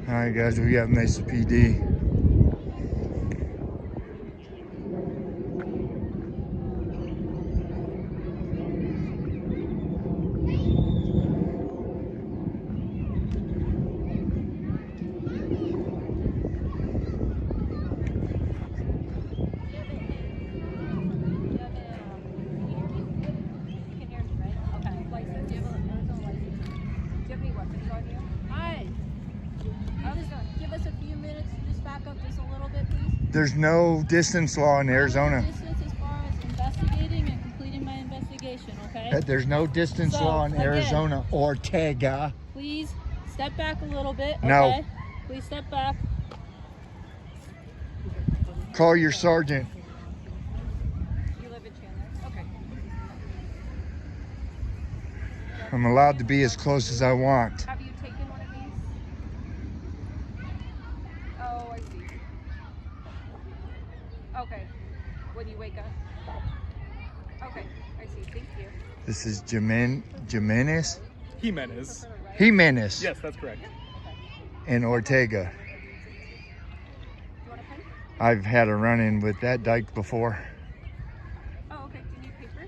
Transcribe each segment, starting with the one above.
All right, guys, we got Mesa PD. There's no distance law in Arizona. Distance as far as investigating and completing my investigation, okay? There's no distance law in Arizona. Ortega. Please step back a little bit, okay? No. Please step back. Call your sergeant. You live in Chandler? Okay. I'm allowed to be as close as I want. Have you taken one of these? Oh, I see. Okay. When you wake up? Okay, I see. Thank you. This is Jimenez? Jimenez. Jimenez. Yes, that's correct. And Ortega. I've had a run-in with that dyke before. Oh, okay. Do you need paper?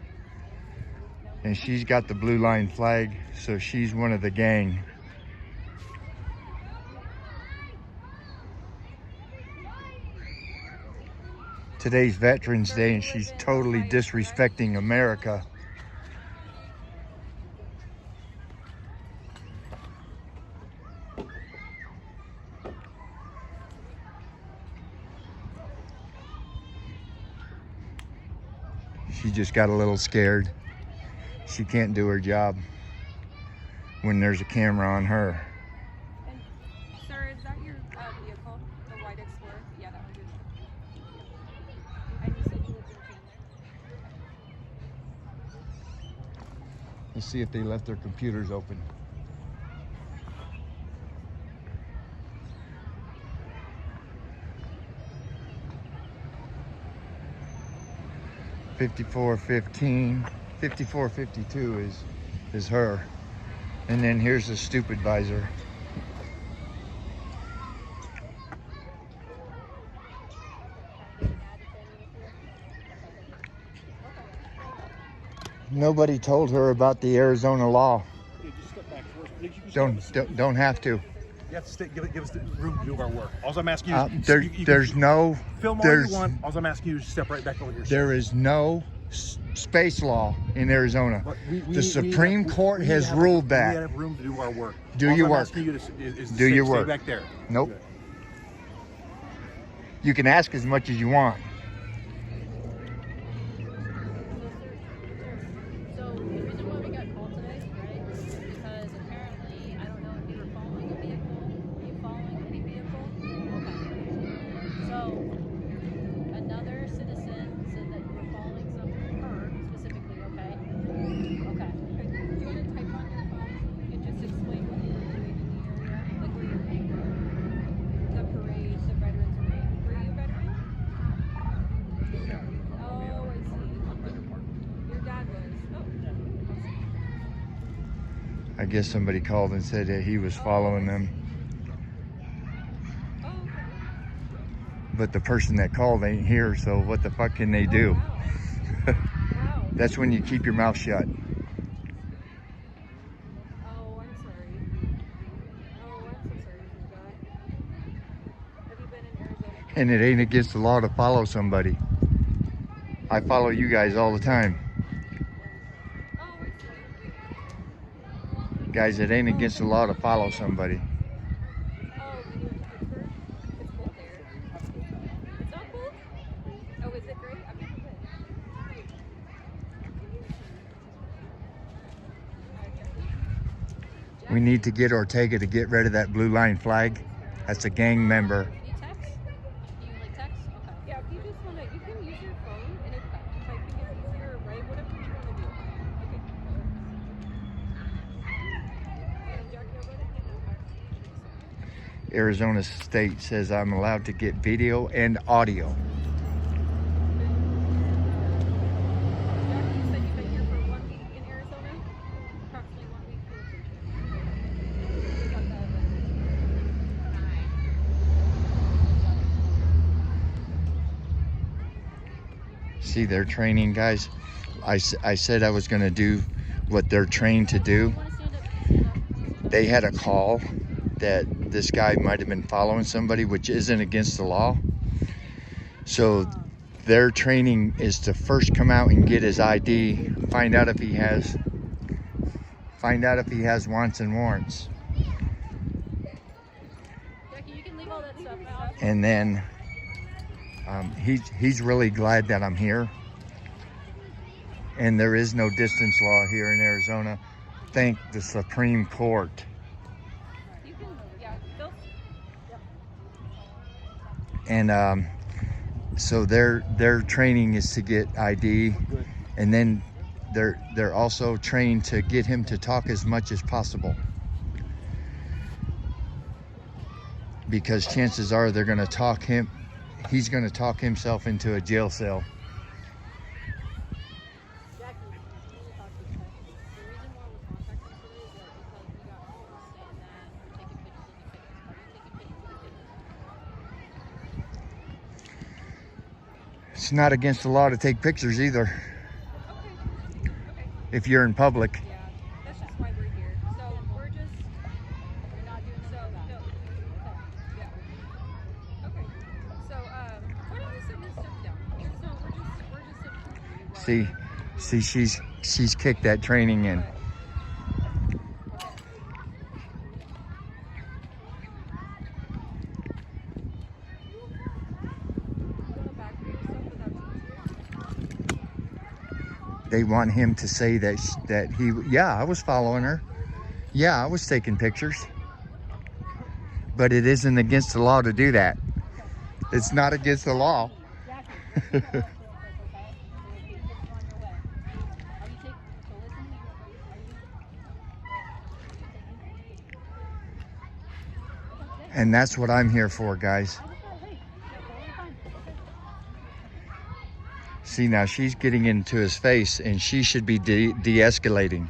And she's got the blue line flag, so she's one of the gang. Today's Veterans Day and she's totally disrespecting America. She just got a little scared. She can't do her job when there's a camera on her. And, sir, is that your vehicle? The white Explorer? Yeah, that one's yours. And you said you lived in Chandler? Let's see if they left their computers open. $54.15, $54.52 is her. And then here's the stupid visor. Nobody told her about the Arizona law. Yeah, just step back first. Don't have to. You have to stay, give us the room to do our work. All I'm asking you is There's no film all you want. All I'm asking you is step right back over here. There is no space law in Arizona. The Supreme Court has ruled that. We have room to do our work. Do your work. Do your work. Stay back there. Nope. You can ask as much as you want. So the reason why we got called today, right, is because apparently, I don't know if you were following a vehicle. Were you following any vehicle? Okay. So another citizen said that you were following her specifically, okay? Okay. Do you want to type on your phone and just explain what you were doing in the area? Like where you're being the parade, the Veterans Parade. Were you a veteran? Oh, I see. Your dad was. Oh. I guess somebody called and said that he was following them. Oh, okay. But the person that called ain't here, so what the fuck can they do? Wow. Wow. That's when you keep your mouth shut. Oh, I'm sorry. Oh, I'm so sorry to hear that. Have you been in Arizona? And it ain't against the law to follow somebody. I follow you guys all the time. Oh, I see. Guys, it ain't against the law to follow somebody. Oh, when you went to Pittsburgh? It's cold there. It's not cold? Oh, is it great? I've never been. We need to get Ortega to get rid of that blue line flag. That's a gang member. Do you text? Do you like text? Okay. Yeah, if you just want to, you can use your phone, and if typing is easier, or write, whatever you want to do. Okay. Arizona State says I'm allowed to get video and audio. Jackie, you said you've been here for 1 week in Arizona? Approximately 1 week. See, they're training, guys. I said I was going to do what they're trained to do. You want to stand up? You can stand up. You stand up. They had a call that this guy might have been following somebody, which isn't against the law. So their training is to first come out and get his ID, find out if he has wants and warrants. Jackie, you can leave all that stuff out. And then he's really glad that I'm here. And there is no distance law here in Arizona. Thank the Supreme Court. You can, yeah. They'll, And so their training is to get ID, and then they're also trained to get him to talk as much as possible, because chances are they're going to talk him. He's going to talk himself into a jail cell. Jackie, you need to talk to this guy. The reason why we're contacting today is that because we got calls saying that you're taking pictures of the kids. Are you taking pictures of the kids? It's not against the law to take pictures either, Okay. Okay. if you're in public. Yeah, that's just why we're here. So we're not doing so. No. Okay. Yeah. Okay. So why don't you sit this stuff down? We're just See, she's kicked that training in. They want him to say that he, yeah, I was following her. Yeah, I was taking pictures. But it isn't against the law to do that. It's not against the law. And that's what I'm here for, guys. See, now she's getting into his face, and she should be de-escalating.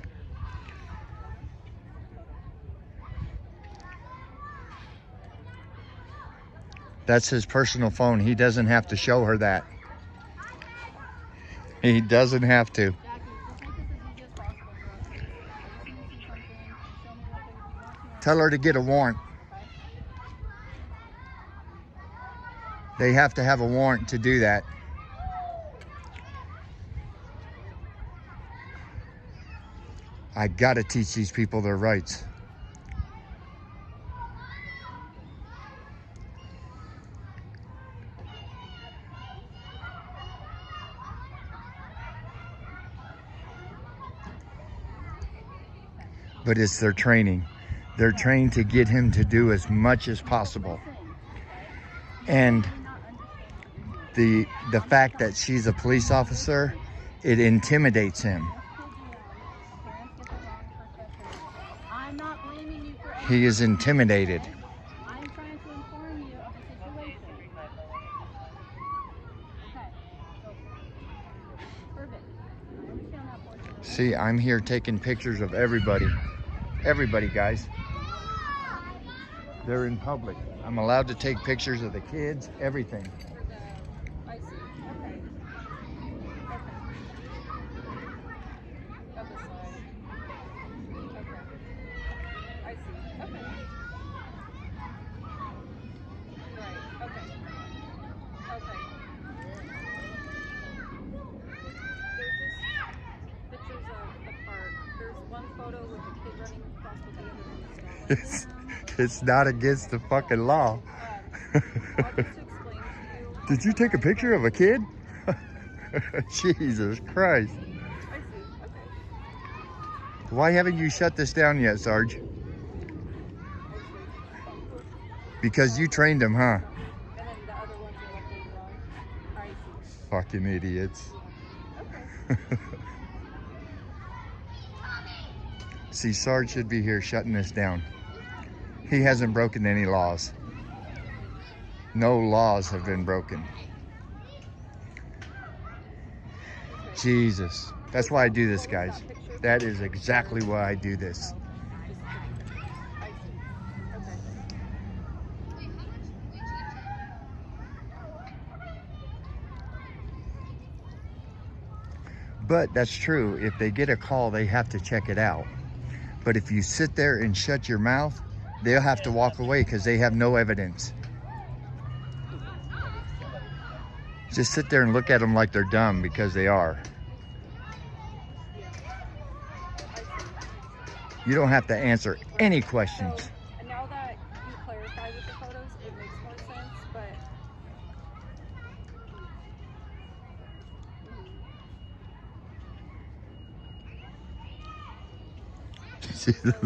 That's his personal phone. He doesn't have to show her that. He doesn't have to. Tell her to get a warrant. They have to have a warrant to do that. I gotta teach these people their rights. But it's their training. They're trained to get him to do as much as possible. And the fact that she's a police officer, it intimidates him. I'm not blaming you for anything. He is intimidated. I'm trying to inform you of the situation. Okay. Perfect. I understand that portion. See, I'm here taking pictures of everybody. Everybody, guys. They're in public. I'm allowed to take pictures of the kids, everything. I see. Okay. Up this side. Okay. I see. Okay. Right. Okay. Okay. They're just pictures of the park. There's one photo with the kid running across with the other one is down. It's not against the fucking law. I'll just explain to you. Did you take a picture of a kid? Jesus Christ. I see. Okay. Why haven't you shut this down yet, Sarge? Because you trained him, huh? And then the other ones are like later on. I see. Fucking idiots. Okay. See, Sarge should be here shutting this down. He hasn't broken any laws. No laws have been broken. Jesus. That's why I do this, guys. That is exactly why I do this. I see. Okay. But that's true. If they get a call, they have to check it out. But if you sit there and shut your mouth, they'll have to walk away because they have no evidence. Just sit there and look at them like they're dumb, because they are. You don't have to answer any questions. So, and now that you clarify with the photos, it makes more sense, but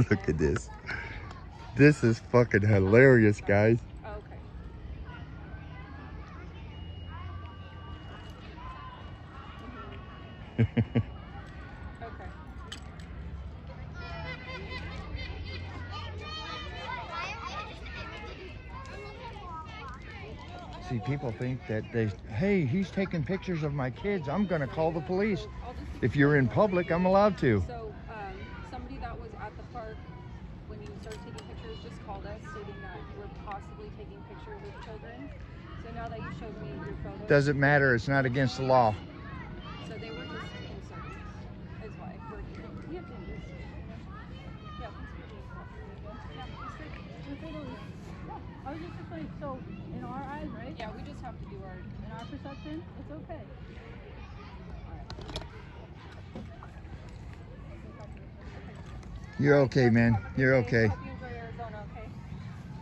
Look at this. This is fucking hilarious, guys. oh, okay. Okay. See, people think that hey, he's taking pictures of my kids, I'm gonna call the police. I'll just, If you're in public, I'm allowed to. so, somebody that was at the park when you started taking pictures just called us stating that you were possibly taking pictures with children. So now that you showed me your photos, Doesn't matter, it's not against the law. so they were just concerned, is why we're here. You have to do this. Yeah, please. Yeah, please. Your photos. Yeah, I was just explaining. So, in our eyes, right? Yeah, we just have to do our. In our perception, it's okay. You're okay, man. You're okay. Hope you enjoy Arizona, okay?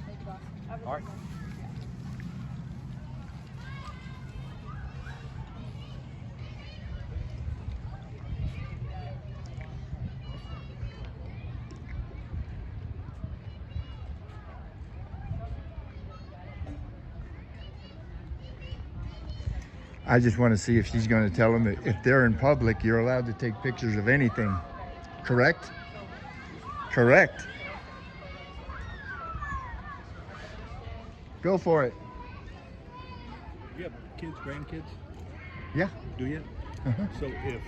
Thank you, boss. Have a All right. good one. I just want to see if she's going to tell them that if they're in public, you're allowed to take pictures of anything. Correct? Correct. Go for it. You have kids, grandkids? Yeah. Do you? Uh-huh. So if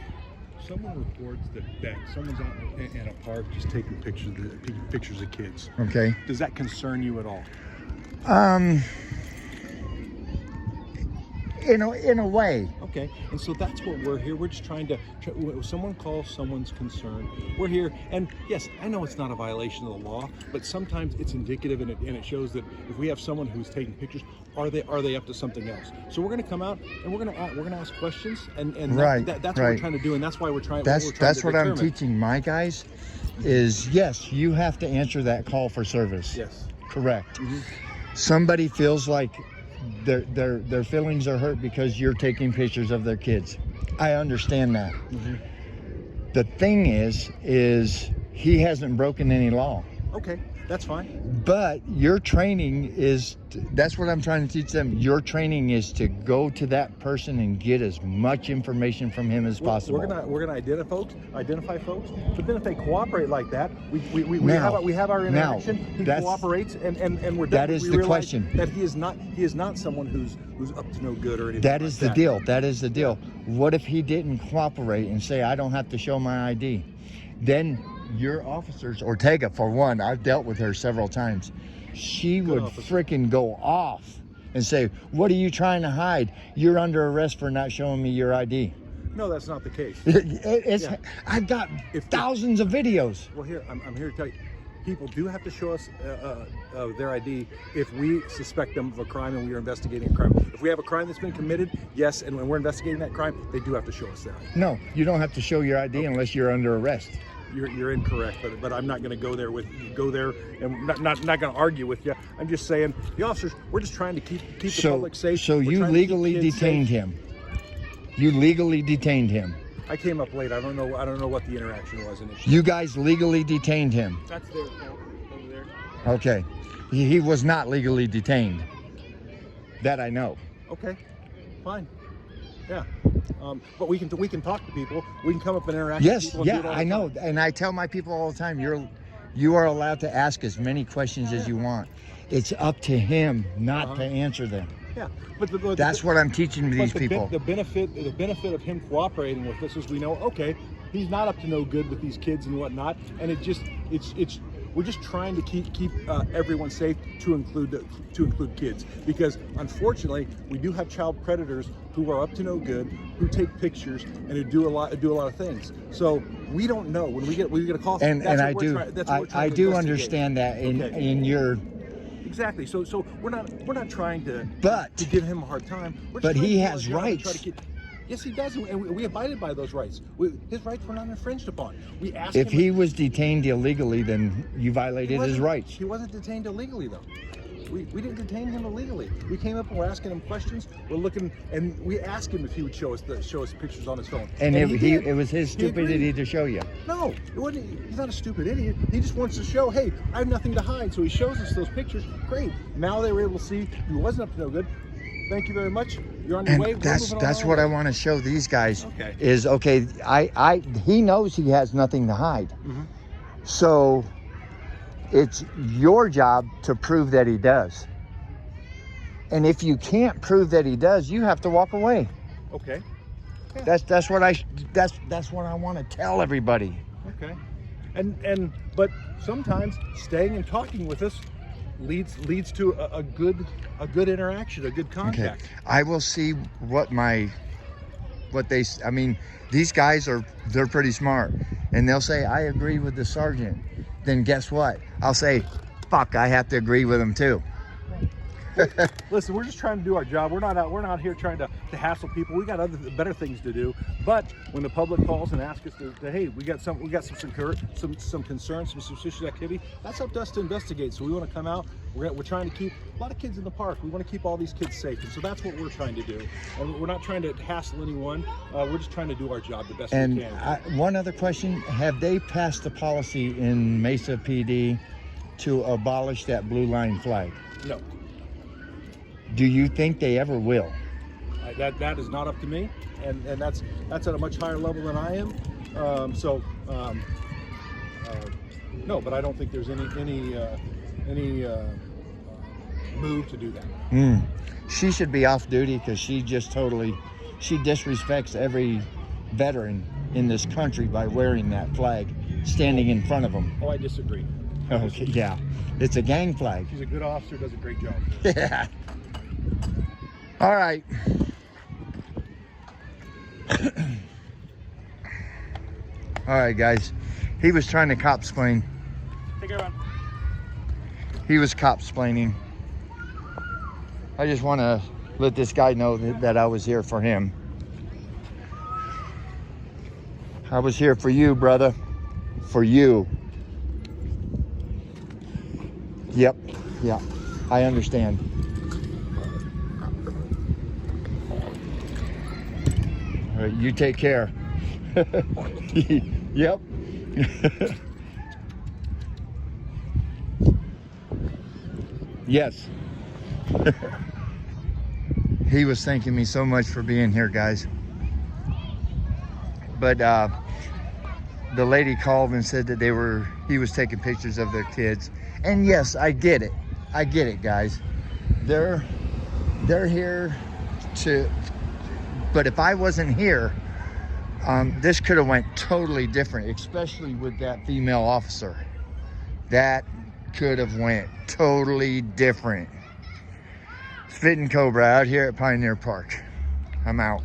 someone reports that someone's out in a park just taking pictures of kids, Okay. does that concern you at all? In a way. Okay, and so that's what we're here. We're just trying to. When someone calls someone's concern, we're here. And yes, I know it's not a violation of the law, but sometimes it's indicative, and it shows that if we have someone who's taking pictures, are they up to something else? So we're going to come out and we're going to ask questions, and Right, that's what right. we're trying to do, and that's why we're trying. That's what I'm teaching my guys is, yes, you have to answer that call for service. Yes. Correct. Mm-hmm. Somebody feels like their feelings are hurt because you're taking pictures of their kids. I understand that. Mm-hmm. The thing is he hasn't broken any law. Okay, that's fine. But your training is, that's what I'm trying to teach them. Your training is to go to that person and get as much information from him as possible. We're gonna identify folks. But then if they cooperate like that, we Now- have our now, interaction. He that's- cooperates, and we're done. that is We the realize question. that he is not someone who's up to no good or anything. That like is the deal. That is the deal. What if he didn't cooperate and say, I don't have to show my ID? Then your officers, Ortega for one, I've dealt with her several times. She would officer. freaking go off and say, what are you trying to hide? You're under arrest for not showing me your ID. No, that's not the case. Yeah. I've got thousands of videos. Well, here I'm here to tell you, people do have to show us their ID if we suspect them of a crime and we are investigating a crime. If we have a crime that's been committed, yes, and when we're investigating that crime, they do have to show us their ID. No, you don't have to show your ID unless you're under arrest. You're incorrect, but I'm not going to go there and not going to argue with you. I'm just saying the officers. We're just trying to keep the public safe. So We're you trying to keep legally kids detained safe. him. You legally detained him. I came up late. I don't know what the interaction was initially. You guys legally detained him. That's their fault over there. Okay. He was not legally detained. That I know. Okay, fine. Yeah, but we can talk to people. We can come up and interact. Yes, with people and do yeah, it all I the know. time. And I tell my people all the time, you are allowed to ask as many questions as you want. It's up to him not to answer them. Yeah, but That's what I'm teaching these people. The benefit of him cooperating with us is we know, okay, he's not up to no good with these kids and whatnot, and it's we're just trying to keep everyone safe, to include kids, because unfortunately we do have child predators who are up to no good, who take pictures and who do a lot of things. So we don't know when we get a call. And I do understand that in your. Exactly. So we're not trying to But give him a hard time. But he has rights. Yes, he does, and we abided by those rights. His rights were not infringed upon. We asked if him. he was detained illegally, then you violated his rights. He wasn't detained illegally, though. We didn't detain him illegally. We came up and we're asking him questions. We're looking, and we asked him if he would show us pictures on his phone. And it was his stupidity to show you. No, it wasn't. He's not a stupid idiot. He just wants to show, hey, I have nothing to hide. So he shows us those pictures. Great. Now they were able to see he wasn't up to no good. Thank you very much. You're on your way. That's what I want to show these guys. Okay. Is okay. He knows he has nothing to hide. Mm-hmm. So it's your job to prove that he does. And if you can't prove that he does, you have to walk away. Okay. Yeah. That's what I want to tell everybody. Okay. But sometimes staying and talking with us leads to a good interaction, a good contact. Okay. I will see I mean, these guys they're pretty smart, and they'll say, I agree with the sergeant. Then guess what? I'll say, fuck, I have to agree with him too. Listen, we're just trying to do our job. We're not here trying to hassle people. We got better things to do. But when the public calls and asks us to hey, we got some concerns, some suspicious activity, that's up to us to investigate. So we want to come out. We're trying to keep a lot of kids in the park. We want to keep all these kids safe, and so that's what we're trying to do. And we're not trying to hassle anyone. We're just trying to do our job the best we can. And one other question: have they passed a policy in Mesa PD to abolish that blue line flag? No. Do you think they ever will? That is not up to me, and that's at a much higher level than I am. No, but I don't think there's any move to do that. She should be off duty because she disrespects every veteran in this country by wearing that flag, standing in front of them. Oh, I disagree. Okay, yeah, it's a gang flag. She's a good officer, does a great job. Yeah. All right. All right, guys. He was trying to cop splane. Take care, man. He was cop splaining. I just want to let this guy know that I was here for him. I was here for you, brother. For you. Yep. Yeah. I understand. All right, you take care. Yep. Yes. He was thanking me so much for being here, guys. But the lady called and said that he was taking pictures of their kids. And yes, I get it. I get it, guys. They're here to, but if I wasn't here, this could have went totally different, especially with that female officer. That could have went totally different. Spitting Cobra out here at Pioneer Park. I'm out.